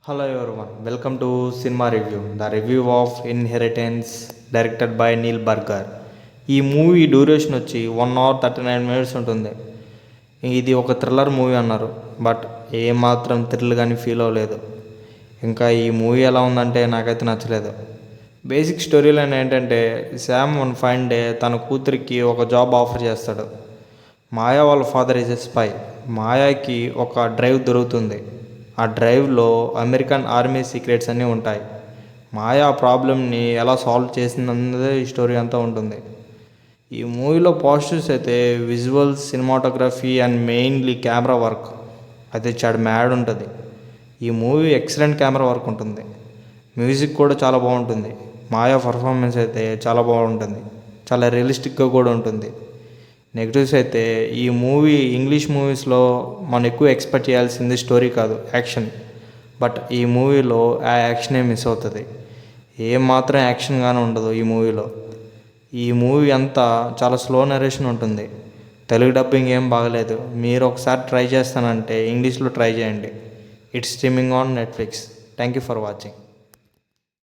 Hello everyone, welcome to Cinema Review, the review of Inheritance directed by Neil Burger. ఈ movie duration వచ్చి 1 hour 39 minutes ఉంటుంది. ఇది ఒక thriller movie అన్నారు, but ఏమాత్రం థ్రిల్ కానీ ఫీల్ అవ్వలేదు. ఇంకా ఈ మూవీ ఎలా ఉందంటే నాకైతే నచ్చలేదు. బేసిక్ స్టోరీ లైన్ ఏంటంటే, శామ్ వన్ ఫైన్ డే తన కూతురికి ఒక జాబ్ ఆఫర్ చేస్తాడు. మాయా వాళ్ళ ఫాదర్ ఈజ్ ఎ స్పై. మాయాకి ఒక డ్రైవ్ దొరుకుతుంది. ఆ డ్రైవ్లో అమెరికన్ ఆర్మీ సీక్రెట్స్ అన్నీ ఉంటాయి. మాయా ఆ ప్రాబ్లమ్ని ఎలా సాల్వ్ చేసిందన్నదే ఈ స్టోరీ అంతా ఉంటుంది. ఈ మూవీలో పాజిటివ్స్ అయితే visuals, cinematography and mainly camera work అయితే చాలా మ్యాడ్ ఉంటుంది. ఈ మూవీ ఎక్సలెంట్ కెమెరా వర్క్ ఉంటుంది. మ్యూజిక్ కూడా చాలా బాగుంటుంది. మాయా పర్ఫార్మెన్స్ అయితే చాలా బాగుంటుంది. చాలా రియలిస్టిక్గా కూడా ఉంటుంది. నెగిటివ్స్ అయితే ఈ మూవీ ఇంగ్లీష్ మూవీస్లో మనం ఎక్కువ ఎక్స్పెక్ట్ చేయాల్సింది స్టోరీ కాదు, యాక్షన్. బట్ ఈ మూవీలో ఆ యాక్షనే మిస్ అవుతుంది. ఏమాత్రం యాక్షన్గానే ఉండదు ఈ మూవీలో. ఈ మూవీ అంతా చాలా స్లో నరేషన్ ఉంటుంది. తెలుగు డబ్బింగ్ ఏం బాగలేదు. మీరు ఒకసారి ట్రై చేస్తానంటే ఇంగ్లీష్లో ట్రై చేయండి. It's streaming on Netflix. Thank you for watching.